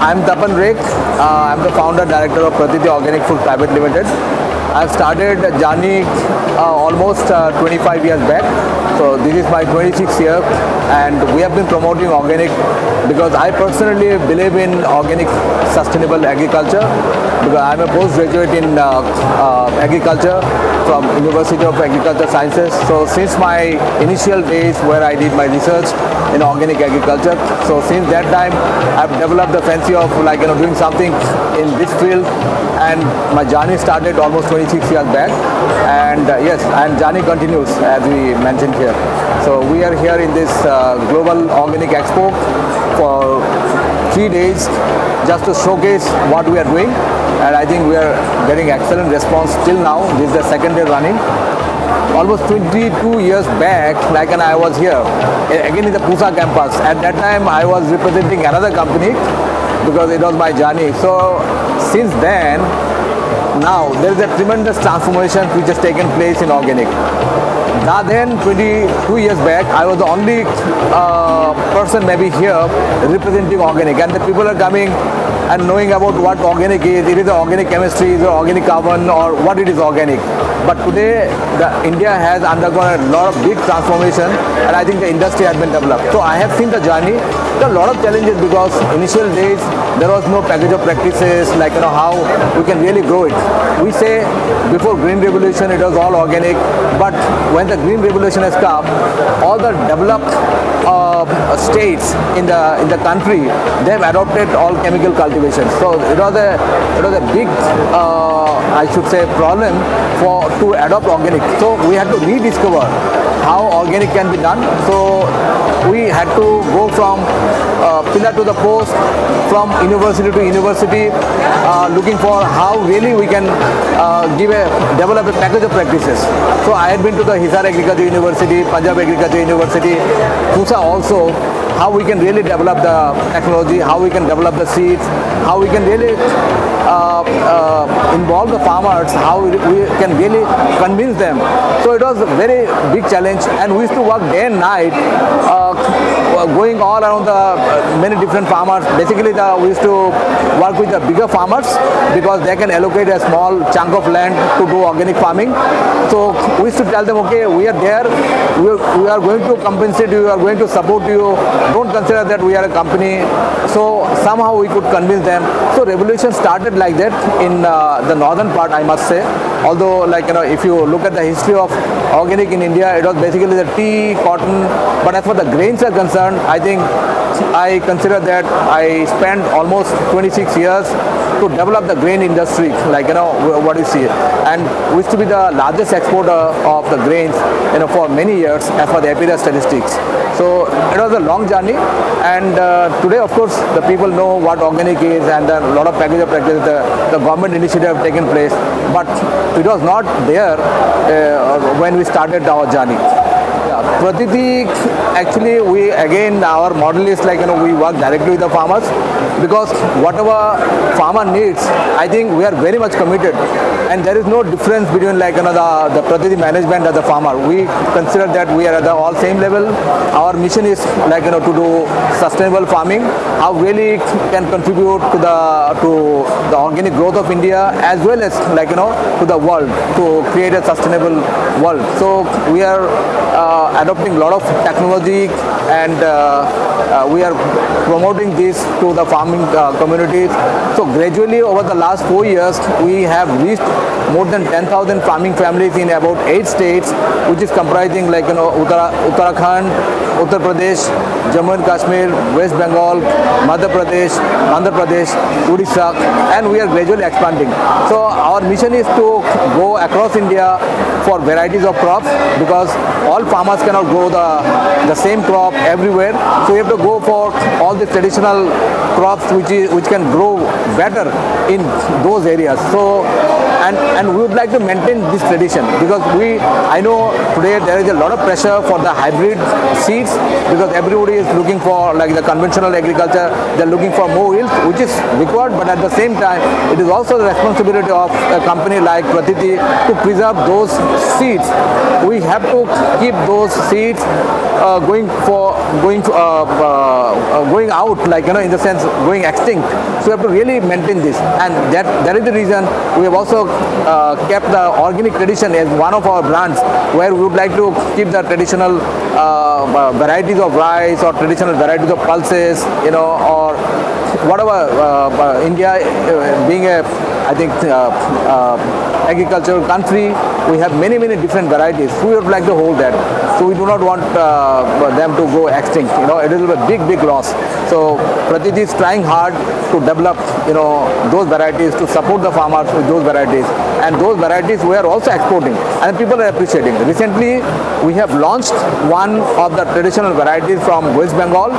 I'm Tapan Ray. I'm the founder director of Pratithi Organic Foods Pvt Ltd. I've started a journey almost 25 years back. So this is my 26th year, and we have been promoting organic because I personally believe in organic sustainable agriculture, because I'm a postgraduate in agriculture from University of Agriculture Sciences. So since my initial days where I did my research in organic agriculture, so since that time I've developed the fancy of doing something in this field, and my journey started almost 26 years back, and yes, and journey continues as we mentioned here. So we are here in this Global Organic Expo for 3 days just to showcase what we are doing, and I think we are getting excellent response till now. This is the second day running. Almost 22 years back, and I was here again in the Pusa campus. At that time I was representing another company because it was my journey. So since then, now there is a tremendous transformation which has taken place in organic. Now then, 22 years back, I was the only person maybe here representing organic, and the people are coming and knowing about what organic is. It is organic chemistry, is it organic carbon, or what it is organic. But today, India has undergone a lot of big transformation, and I think the industry has been developed. So I have seen the journey. There are a lot of challenges because initial days there was no package of practices, how we can really grow it. We say before Green Revolution it was all organic, but when the Green Revolution has come, all the developed states in the country, they have adopted all chemical cultivation. So it was a big I should say problem to adopt organic. So we had to rediscover how organic can be done. So we had to go from pillar to the post, from university to university, looking for how really we can develop a package of practices. So I had been to the Hisar Agriculture University, Punjab Agriculture University, Pusa also, how we can really develop the technology, how we can develop the seeds, how we can really involve the farmers, how we can really convince them. So it was a very big challenge, and we used to work day and night, going all around the many different farmers. Basically, we used to work with the bigger farmers because they can allocate a small chunk of land to do organic farming. So we used to tell them, okay, we are there, we are going to compensate you, we are going to support you, don't consider that we are a company. So somehow we could convince them. So revolution started like that in the northern part, I must say. Although, if you look at the history of organic in India, it was basically the tea, cotton. But as far the grains are concerned, I think I consider that I spent almost 26 years to develop the grain industry, what you see. And we used to be the largest exporter of the grains, for many years as per the APIDA statistics. So it was a long journey, and today, of course, the people know what organic is, and a lot of package of practice, the government initiative have taken place, but it was not there when we started our journey. Pratithi, actually, our model is we work directly with the farmers, because whatever farmer needs, I think we are very much committed, and there is no difference between the Pratithi management and the farmer. We consider that we are at the all same level. Our mission is to do sustainable farming, how really can contribute to the organic growth of India, as well as to the world, to create a sustainable world. So we are adopting a lot of technology, and we are promoting this to the farming communities. So gradually over the last 4 years, we have reached more than 10,000 farming families in about 8 states, which is comprising Uttarakhand, Uttar Pradesh, Jammu and Kashmir, West Bengal, Madhya Pradesh, Andhra Pradesh, Odisha, and we are gradually expanding. So our mission is to go across India for varieties of crops, because all farmers cannot grow the same crop everywhere. So we have to go for all the traditional crops which can grow better in those areas. So and we would like to maintain this tradition, because I know today there is a lot of pressure for the hybrid seeds, because everybody is looking for, like the conventional agriculture, they're looking for more yield, which is required, but at the same time it is also the responsibility of a company like Pratithi to preserve those seeds. We have to keep those seeds going out, like in the sense going extinct. So we have to really maintain this, and that is the reason we have also kept the organic tradition as one of our brands, where we would like to keep the traditional varieties of rice or traditional varieties of pulses, or whatever. India being a, I think, agricultural country, we have many different varieties. We would like to hold that. So we do not want them to go extinct. It is a big loss. So Pratithi is trying hard to develop, those varieties, to support the farmers with those varieties. And those varieties we are also exporting, and people are appreciating. Recently, we have launched one of the traditional varieties from West Bengal.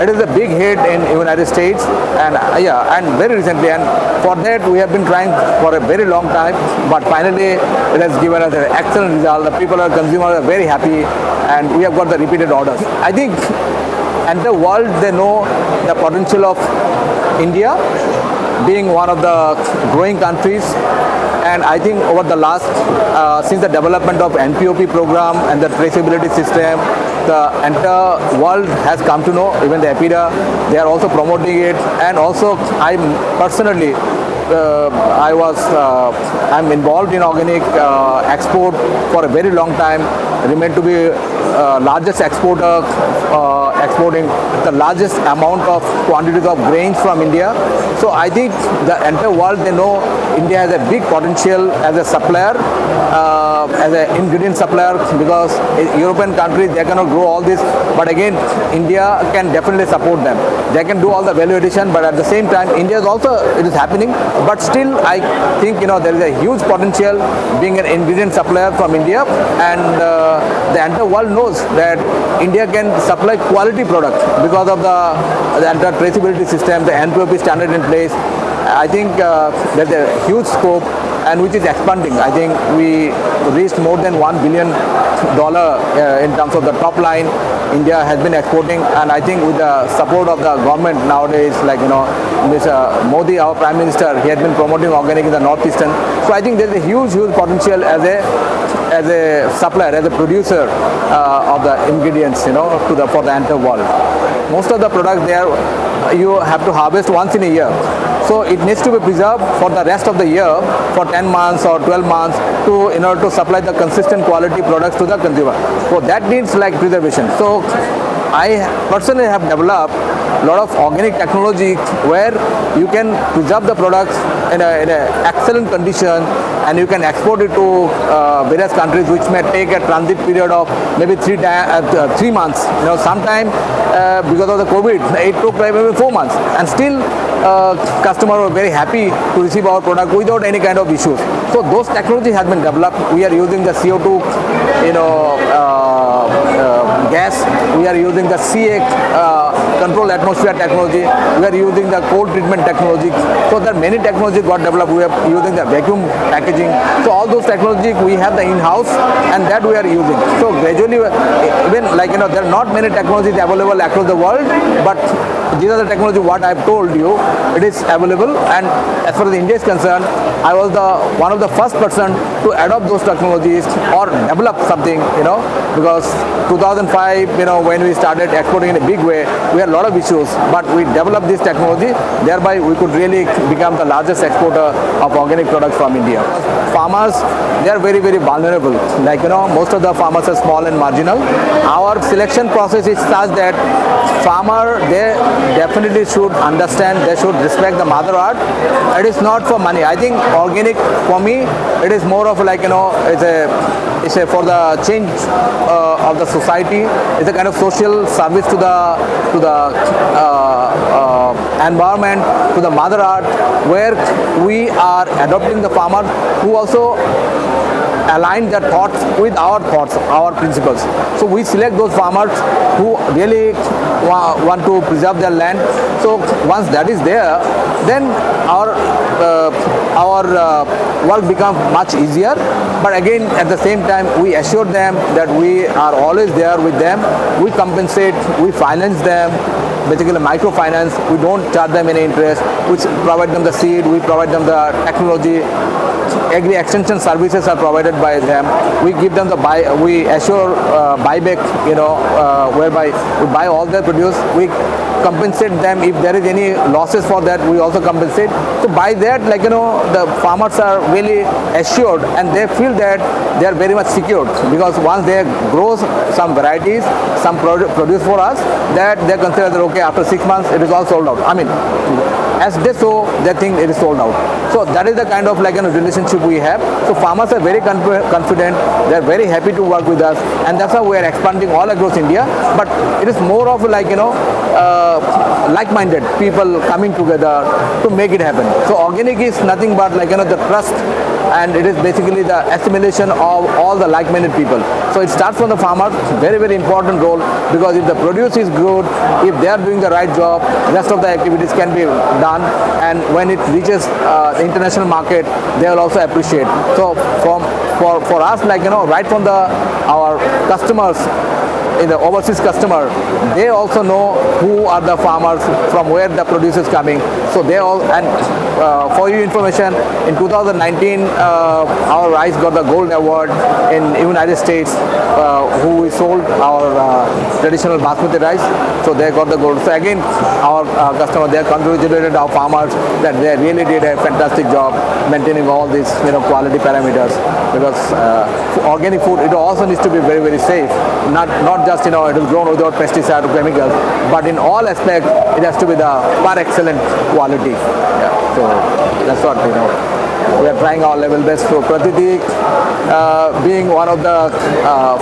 It is a big hit in United States, and and very recently, and for that we have been trying for a very long time, but finally it has given us an excellent result. The consumers are very happy, and we have got the repeated orders. I think, and the world, they know the potential of India being one of the growing countries. And I think over the last, since the development of NPOP program and the traceability system, the entire world has come to know, even the EPIDA, they are also promoting it. And also I personally, I'm involved in organic export for a very long time, remain to be largest exporter, exporting the largest amount of quantities of grains from India. So I think the entire world, they know India has a big potential as a supplier, as an ingredient supplier, because European countries, they cannot grow all this, but again India can definitely support them. They can do all the value addition, but at the same time India is also, it is happening, but still I think there is a huge potential being an ingredient supplier from India, and the entire world knows that India can supply quality products because of the entire traceability system, the NPOP standard in place. I think there's a huge scope, and which is expanding. I think we reached more than $1 billion in terms of the top line. India has been exporting, and I think with the support of the government nowadays, like Mr. Modi, our Prime Minister, he has been promoting organic in the northeastern. So I think there's a huge potential as a supplier, as a producer of the ingredients, for the entire world. Most of the products there, you have to harvest once in a year. So it needs to be preserved for the rest of the year, for 10 months or 12 months, to in order to supply the consistent quality products to the consumer. So that needs like preservation. So I personally have developed a lot of organic technology where you can preserve the products in a excellent condition, and you can export it to various countries, which may take a transit period of maybe 3 months. Sometime because of the COVID, it took maybe 4 months, and still customers were very happy to receive our product without any kind of issues. So those technology has been developed. We are using the CO2, gas. We are using the CA controlled atmosphere technology. We are using the cold treatment technology. So there are many technologies got developed. We are using the vacuum packaging. So all those technologies we have the in-house, and that we are using. So gradually, even there are not many technologies available across the world, but these are the technology what I've told you, it is available. And as far as India is concerned, I was one of the first person to adopt those technologies or develop something, because 2005, when we started exporting in a big way, we had a lot of issues, but we developed this technology. Thereby, we could really become the largest exporter of organic products from India. Farmers, they are very vulnerable. Most of the farmers are small and marginal. Our selection process is such that farmer, they definitely should understand, they should respect the mother earth. It is not for money. I think organic, for me, it is more of it's a for the change of the society. It's a kind of social service to the environment, to the mother earth, where we are adopting the farmer who also align their thoughts with our thoughts, our principles. So we select those farmers who really want to preserve their land. So once that is there, then our our work becomes much easier. But again, at the same time, we assure them that we are always there with them. We compensate, we finance them, basically microfinance. We don't charge them any interest. We provide them the seed, we provide them the technology. Agri extension services are provided by them. We give them the we assure buyback, whereby we buy all their produce. We compensate them if there is any losses for that. We also compensate. So by that, the farmers are really assured and they feel that they are very much secured, because once they grow some varieties, some produce for us, that they consider that okay, after 6 months it is all sold out. I mean, as they sow, they think it is sold out. So that is the kind of relationship we have. So farmers are very confident. They are very happy to work with us, and that's how we are expanding all across India. But it is more of like-minded people coming together to make it happen. So organic is nothing but the trust, and it is basically the assimilation of all the like-minded people. So it starts from the farmers. Very, very important role, because if the produce is good, if they are doing the right job, rest of the activities can be done, and when it reaches the international market, they will also appreciate. So for us, right from our customers, in the overseas customer, they also know who are the farmers, from where the produce is coming. So they all, and for your information, in 2019 our rice got the gold award in United States, who we sold our traditional basmati rice, so they got the gold. So again, our customer, they congratulated our farmers that they really did a fantastic job maintaining all these quality parameters, because organic food, it also needs to be very, very safe, not just it is grown without pesticide or chemicals, but in all aspects it has to be the par excellent quality. Yeah. So that's what we are trying our level best. So Pratithi, being one of the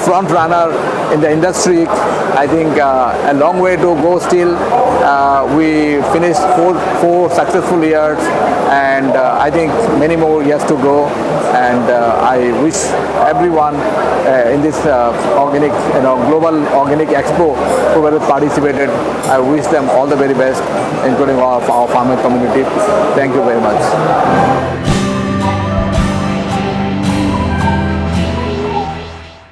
front runner in the industry, I think a long way to go still. We finished four successful years, and I think many more years to go. And I wish everyone in this organic, global organic expo who were participated, I wish them all the very best, including our farming community. Thank you very much.